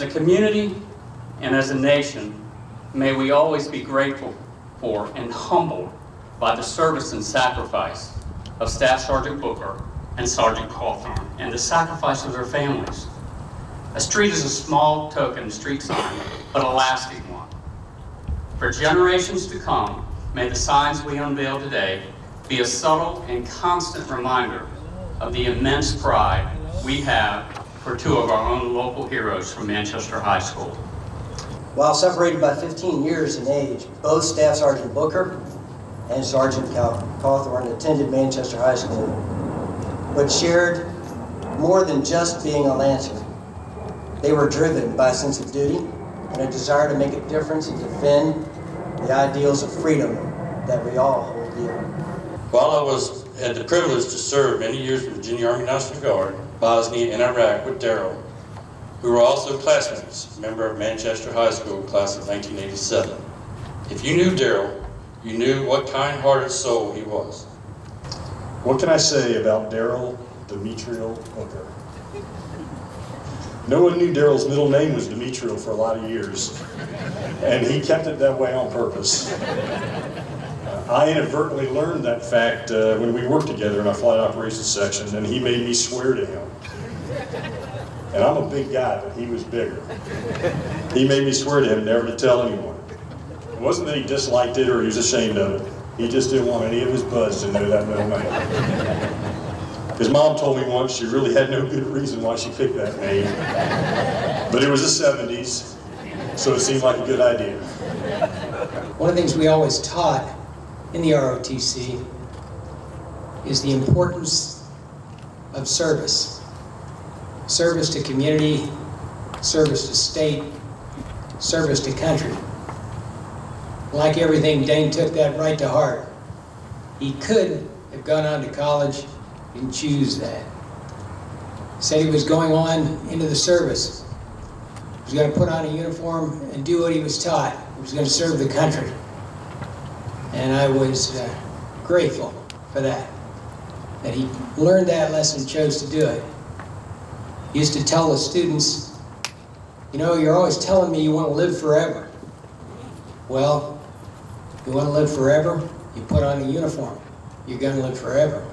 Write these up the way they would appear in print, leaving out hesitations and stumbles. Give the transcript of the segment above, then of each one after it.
As a community and as a nation, may we always be grateful for and humbled by the service and sacrifice of Staff Sergeant Booker and Sergeant Cauthorn and the sacrifice of their families. A street is a small token street sign, but a lasting one. For generations to come, may the signs we unveil today be a subtle and constant reminder of the immense pride we have for two of our own local heroes from Manchester High School. While separated by 15 years in age, both Staff Sergeant Booker and Sergeant Cauthorn attended Manchester High School, but shared more than just being a Lancer. They were driven by a sense of duty and a desire to make a difference and defend the ideals of freedom that we all hold dear. While I had the privilege to serve many years with the Virginia Army National Guard, Bosnia, and Iraq with Darryl, who were also classmates, member of Manchester High School, class of 1987. If you knew Darryl, you knew what kind-hearted soul he was. What can I say about Darryl Demetriel Booker? No one knew Darryl's middle name was Demetriel for a lot of years, and he kept it that way on purpose. I inadvertently learned that fact when we worked together in our flight operations section, and he made me swear to him. And I'm a big guy, but he was bigger. He made me swear to him never to tell anyone. It wasn't that he disliked it or he was ashamed of it. He just didn't want any of his buds to know that middle name. His mom told me once she really had no good reason why she picked that name. But it was the 70s, so it seemed like a good idea. One of the things we always taught in the ROTC is the importance of service. Service to community, service to state, service to country. Like everything, Dane took that right to heart. He could have gone on to college and choose that. Said he was going on into the service. He was going to put on a uniform and do what he was taught. He was going to serve the country. And I was grateful for that he learned that lesson and chose to do it. He used to tell the students, you know, you're always telling me you want to live forever. Well, you want to live forever, you put on a uniform. You're going to live forever.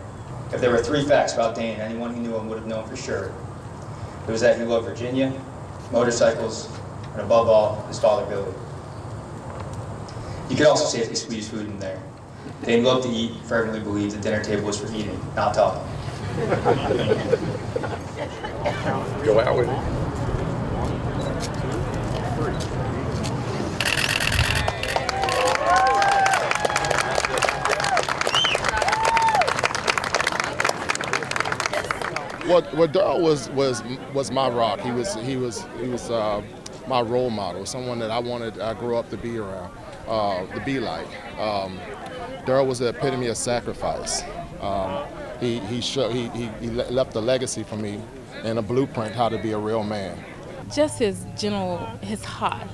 If there were 3 facts about Dane, anyone who knew him would have known for sure. It was that he loved Virginia, motorcycles, and above all, his father Billy. You could also safely squeeze food in there. Dane loved to eat, fervently believed the dinner table was for eating, not talking. Go out with it. What Darryl was my rock. He was my role model, someone that I grew up to be around, to be like. Darryl was the epitome of sacrifice. He left a legacy for me and a blueprint how to be a real man. Just his heart,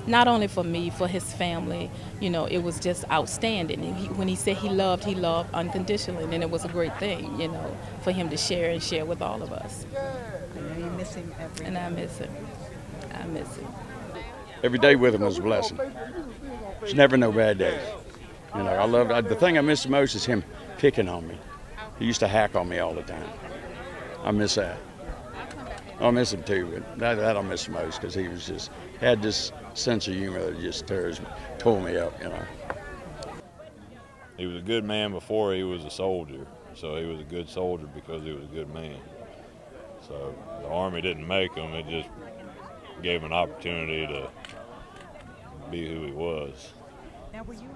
not only for me, for his family, you know, it was just outstanding. And when he said he loved unconditionally, and it was a great thing, you know, for him to share with all of us. And you miss him every day. And I miss him. I miss him. Every day with him was a blessing. There's never no bad days. You know, the thing I miss the most is him picking on me. He used to hack on me all the time. I miss that. I miss him too, but that I miss the most because he had this sense of humor that just tore me up, you know. He was a good man before he was a soldier, so he was a good soldier because he was a good man. So the Army didn't make him, it just gave him an opportunity to be who he was. Now, were you